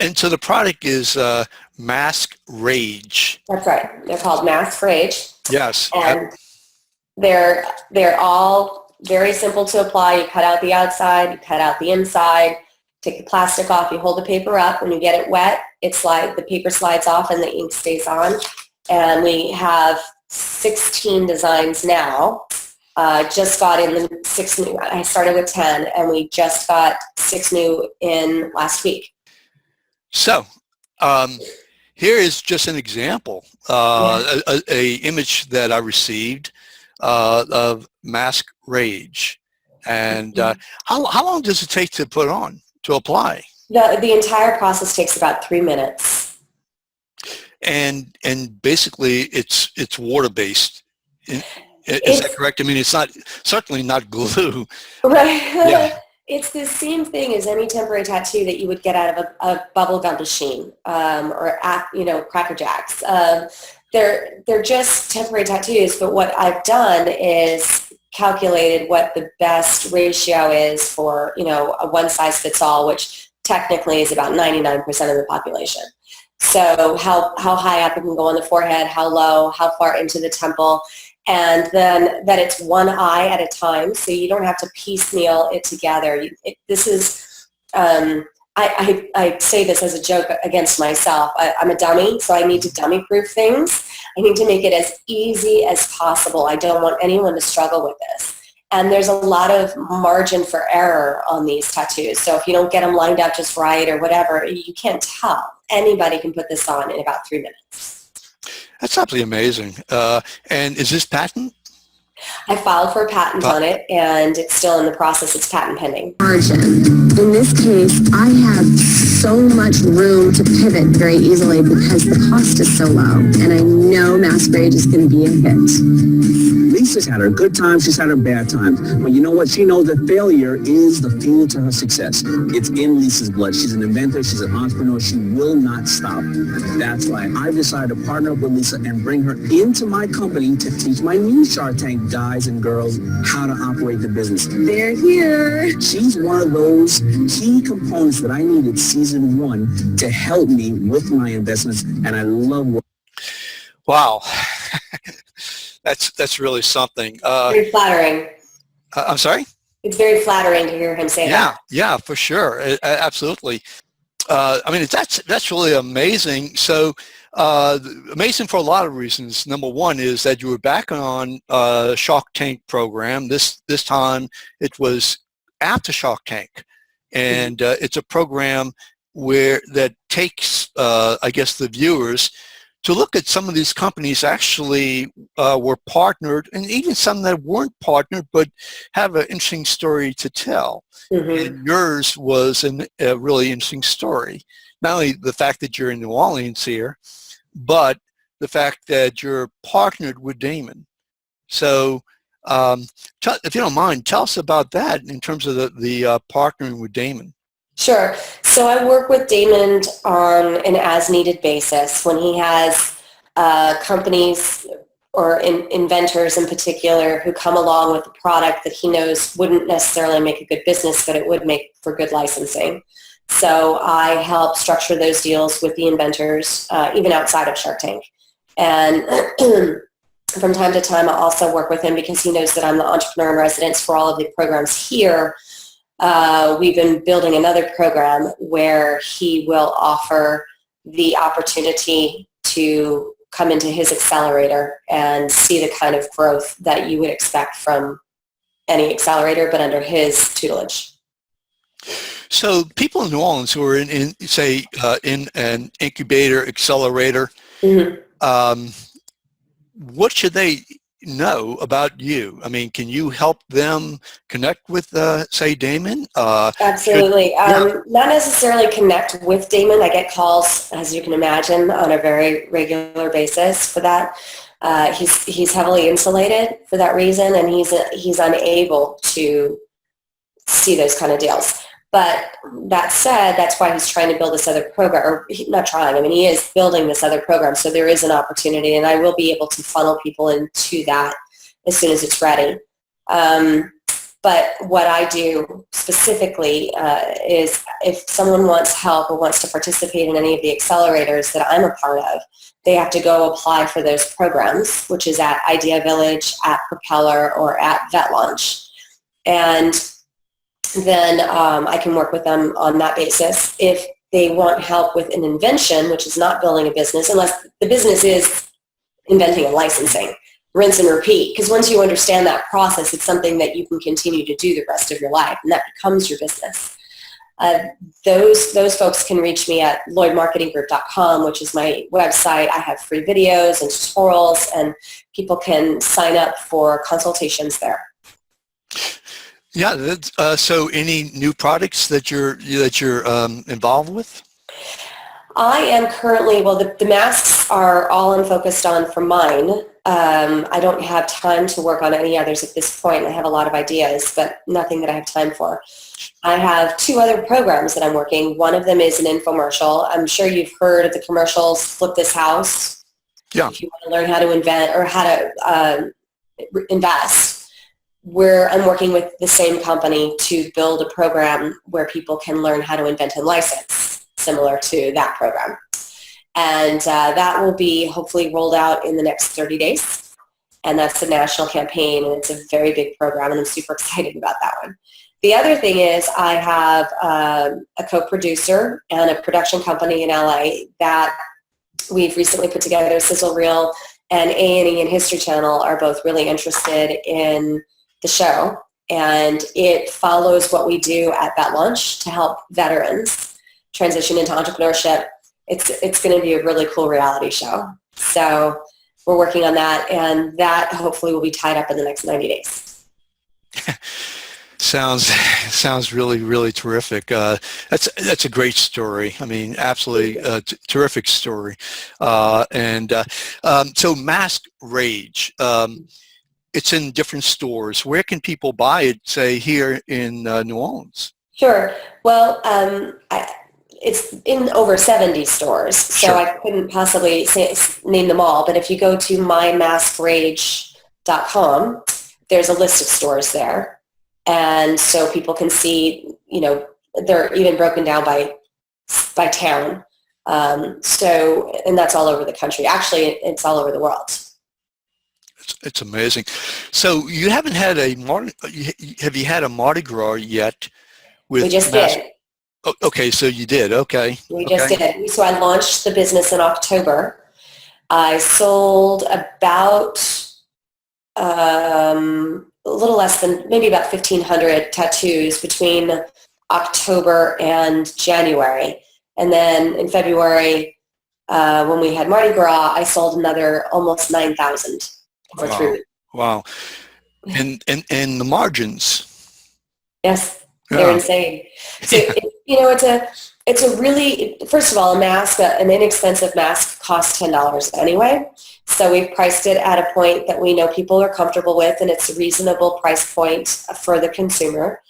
And so the product is Masque Rage. That's right. They're called Masque Rage. Yes. And they're all very simple to apply. You cut out the outside, you cut out the inside, take the plastic off, you hold the paper up. When you get it wet, the paper slides off and the ink stays on. And we have 16 designs now. Just got in the 6 new. I started with 10, and we just got 6 new in last week. So here is just an example, a image that I received of Masque Rage. And how long does it take to put on, to apply? The entire process takes about 3 minutes. And basically it's water-based. Is that correct? I mean, it's certainly not glue. Right. Yeah. It's the same thing as any temporary tattoo that you would get out of a bubblegum machine or Cracker Jacks. They're just temporary tattoos, but what I've done is calculated what the best ratio is for, a one-size-fits-all, which technically is about 99% of the population. So how high up it can go on the forehead, how low, how far into the temple, and then that it's one eye at a time, so you don't have to piecemeal it together. This is, I say this as a joke against myself. I'm a dummy, so I need to dummy-proof things. I need to make it as easy as possible. I don't want anyone to struggle with this. And there's a lot of margin for error on these tattoos. So if you don't get them lined up just right or whatever, you can't tell. Anybody can put this on in about 3 minutes. That's absolutely amazing. And is this patent? I filed for a patent on it, and it's still in the process. It's patent pending. Margin. In this case, I have so much room to pivot very easily because the cost is so low, and I know Masque Rage is going to be a hit. Lisa's had her good times, she's had her bad times. But you know what? She knows that failure is the fuel to her success. It's in Lisa's blood. She's an inventor, she's an entrepreneur, she will not stop. That's why I decided to partner up with Lisa and bring her into my company to teach my new Shark Tank guys and girls how to operate the business. They're here. She's one of those key components that I needed season 1 to help me with my investments, and I love what. Wow. That's really something. Very flattering. I'm sorry? It's very flattering to hear him say that. Yeah, for sure. Absolutely. I mean, that's really amazing. So amazing for a lot of reasons. Number one is that you were back on Shark Tank program. This time it was after Shark Tank. And it's a program that takes, I guess, the viewers to look at some of these companies actually were partnered, and even some that weren't partnered but have an interesting story to tell. And yours was a really interesting story. Not only the fact that you're in New Orleans here, but the fact that you're partnered with Daymond. So if you don't mind, tell us about that in terms of the partnering with Daymond. Sure. So I work with Daymond on an as-needed basis. When he has companies or inventors in particular who come along with a product that he knows wouldn't necessarily make a good business, but it would make for good licensing. So I help structure those deals with the inventors, even outside of Shark Tank. And from time to time, I also work with him because he knows that I'm the entrepreneur in residence for all of the programs here. We've been building another program where he will offer the opportunity to come into his accelerator and see the kind of growth that you would expect from any accelerator, but under his tutelage. So people in New Orleans who are in an incubator, accelerator, what should they know about you? I mean, can you help them connect with, say, Daymond? Absolutely. Not necessarily connect with Daymond. I get calls, as you can imagine, on a very regular basis for that. He's heavily insulated for that reason, and he's unable to see those kind of deals. But that said, that's why he's trying to build this other program, or not trying, I mean, he is building this other program, so there is an opportunity, and I will be able to funnel people into that as soon as it's ready. But what I do specifically is if someone wants help or wants to participate in any of the accelerators that I'm a part of, they have to go apply for those programs, which is at Idea Village, at Propeller, or at Vet Launch. And then I can work with them on that basis. If they want help with an invention, which is not building a business, unless the business is inventing and licensing, rinse and repeat. Because once you understand that process, it's something that you can continue to do the rest of your life, and that becomes your business. Those folks can reach me at lloydmarketinggroup.com, which is my website. I have free videos and tutorials, and people can sign up for consultations there. Yeah. So, any new products that you're involved with? I am currently, well, the masks are all I'm focused on for mine. I don't have time to work on any others at this point. I have a lot of ideas, but nothing that I have time for. I have 2 other programs that I'm working. One of them is an infomercial. I'm sure you've heard of the commercials, Flip This House. Yeah. If you want to learn how to invent or how to invest, where I'm working with the same company to build a program where people can learn how to invent and license, similar to that program. And that will be hopefully rolled out in the next 30 days. And that's a national campaign, and it's a very big program, and I'm super excited about that one. The other thing is I have a co-producer and a production company in LA that we've recently put together. Sizzle Reel and A&E and History Channel are both really interested in the show, and it follows what we do at Vet Launch to help veterans transition into entrepreneurship. It's going to be a really cool reality show. So we're working on that, and that hopefully will be tied up in the next 90 days. Sounds really, really terrific. That's a great story. I mean, absolutely terrific story. So Masque Rage, it's in different stores. Where can people buy it, say, here in New Orleans? Sure. Well, it's in over 70 stores, so sure. I couldn't possibly name them all. But if you go to mymasquerage.com, there's a list of stores there. And so people can see, they're even broken down by town. And that's all over the country. Actually, it's all over the world. It's amazing. So you haven't had have you had a Mardi Gras yet? We just did. Oh, okay, so you did. Okay. We just did. So I launched the business in October. I sold about a little less than, maybe about 1,500 tattoos between October and January. And then in February, when we had Mardi Gras, I sold another almost 9,000 over 3 weeks. Wow. And the margins. Yes, they're insane. So, it's a really, first of all, an inexpensive mask costs $10 anyway. So we've priced it at a point that we know people are comfortable with, and it's a reasonable price point for the consumer.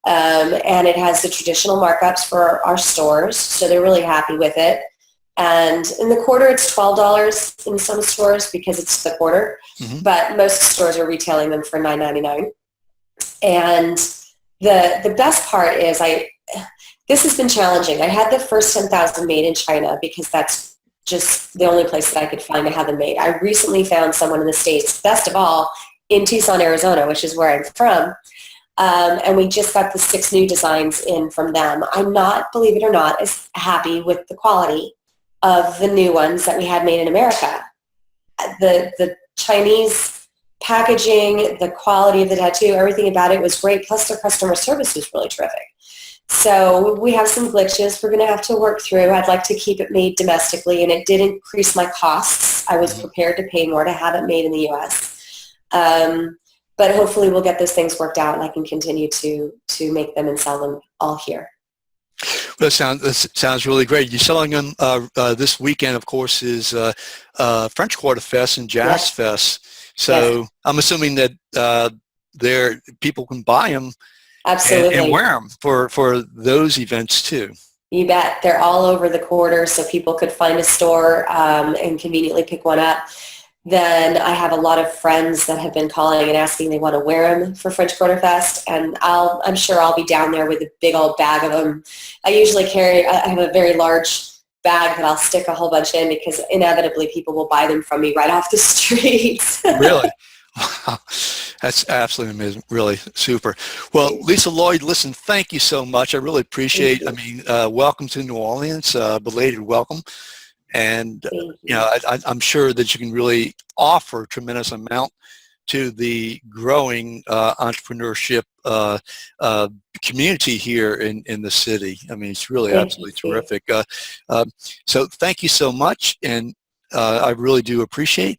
And it has the traditional markups for our stores, so they're really happy with it. And in the quarter, it's $12 in some stores because it's the quarter, but most stores are retailing them for $9.99. And the best part is this has been challenging. I had the first 10,000 made in China because that's just the only place that I could find to have them made. I recently found someone in the States, best of all, in Tucson, Arizona, which is where I'm from. And we just got the 6 new designs in from them. I'm not, believe it or not, as happy with the quality of the new ones that we had made in America. The Chinese packaging, the quality of the tattoo, everything about it was great, plus their customer service was really terrific. So we have some glitches we're going to have to work through. I'd like to keep it made domestically, and it did increase my costs. I was prepared to pay more to have it made in the U.S. But hopefully we'll get those things worked out, and I can continue to make them and sell them all here. Well, that sounds really great. You're selling them this weekend, of course, is French Quarter Fest and Jazz Fest. So I'm assuming that people can buy them. Absolutely. And wear them for those events too. You bet. They're all over the quarter, so people could find a store and conveniently pick one up. then I have a lot of friends that have been calling and asking they want to wear them for French Quarter Fest, and I'm sure I'll be down there with a big old bag of them. I usually I have a very large bag that I'll stick a whole bunch in because inevitably people will buy them from me right off the streets. Really? Wow. That's absolutely amazing. Really super. Well, Lisa Lloyd, listen, thank you so much. I really appreciate, welcome to New Orleans, belated welcome. And, I'm sure that you can really offer a tremendous amount to the growing entrepreneurship community here in the city. I mean, it's really absolutely terrific. So thank you so much. And I really do appreciate